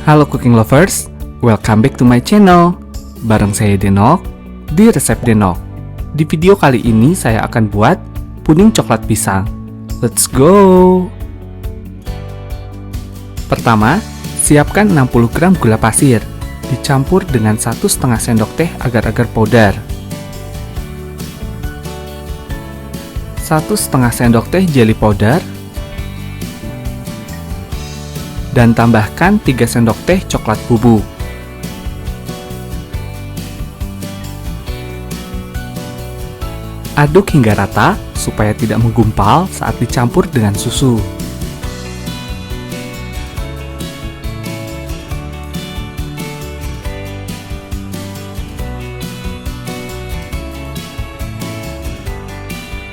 Halo cooking lovers, welcome back to my channel. Bareng saya Denok, di Resep Denok. Di video kali ini saya akan buat puding coklat pisang. Let's go! Pertama, siapkan 60 gram gula pasir, dicampur dengan 1,5 sendok teh agar-agar powder. 1,5 sendok teh jelly powder, dan tambahkan 3 sendok teh coklat bubuk. Aduk hingga rata supaya tidak menggumpal saat dicampur dengan susu.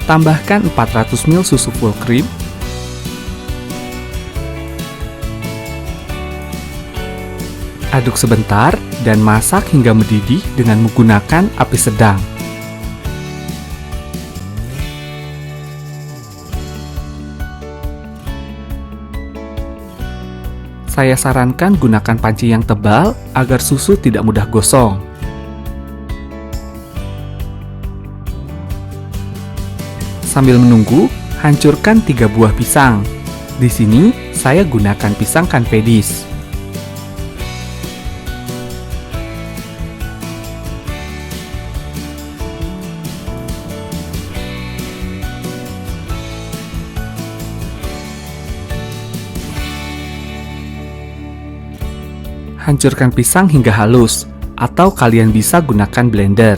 Tambahkan 400 ml susu full cream, aduk sebentar dan masak hingga mendidih dengan menggunakan api sedang. Saya sarankan gunakan panci yang tebal agar susu tidak mudah gosong. Sambil menunggu, hancurkan 3 buah pisang. Di sini saya gunakan pisang Canvadis. Hancurkan pisang hingga halus, atau kalian bisa gunakan blender.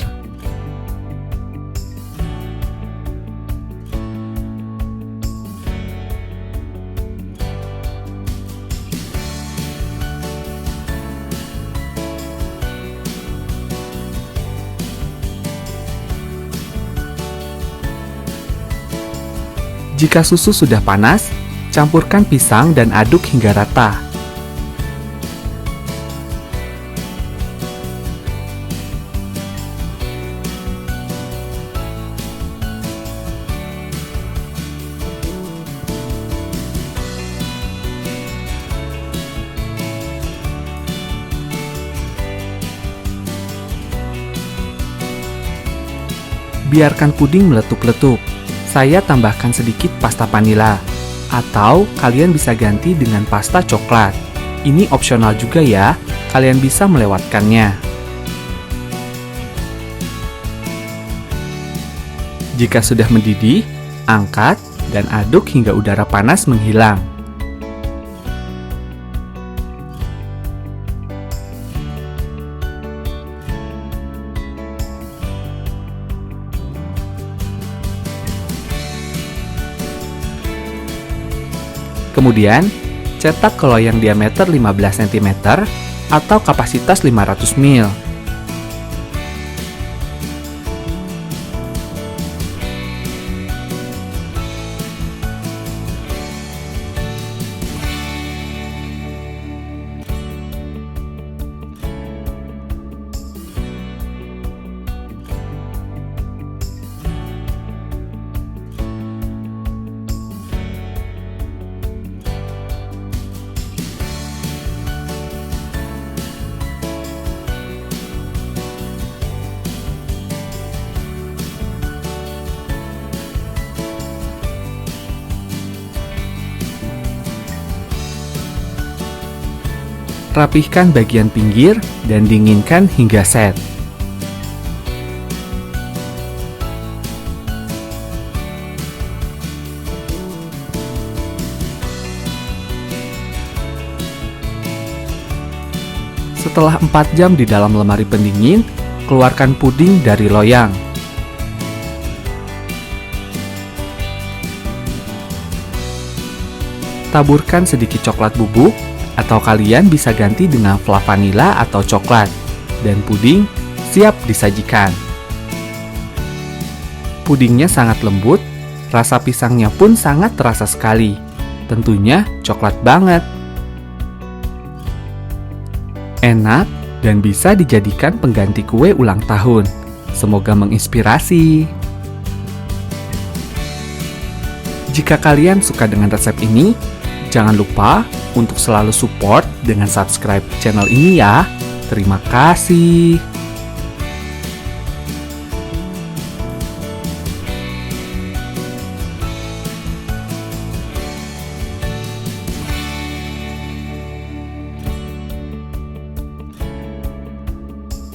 Jika susu sudah panas, campurkan pisang dan aduk hingga rata. Biarkan puding meletup-letup. Saya tambahkan sedikit pasta vanila, atau kalian bisa ganti dengan pasta coklat. Ini opsional juga ya, kalian bisa melewatkannya. Jika sudah mendidih, angkat dan aduk hingga udara panas menghilang. Kemudian, cetak ke loyang diameter 15 cm atau kapasitas 500 ml. Rapihkan bagian pinggir dan dinginkan hingga set. Setelah 4 jam di dalam lemari pendingin, keluarkan puding dari loyang. Taburkan sedikit coklat bubuk, atau kalian bisa ganti dengan flav vanila atau coklat, dan puding siap disajikan. Pudingnya sangat lembut, rasa pisangnya pun sangat terasa sekali. Tentunya coklat banget. Enak dan bisa dijadikan pengganti kue ulang tahun. Semoga menginspirasi. Jika kalian suka dengan resep ini, jangan lupa untuk selalu support dengan subscribe channel ini ya. Terima kasih.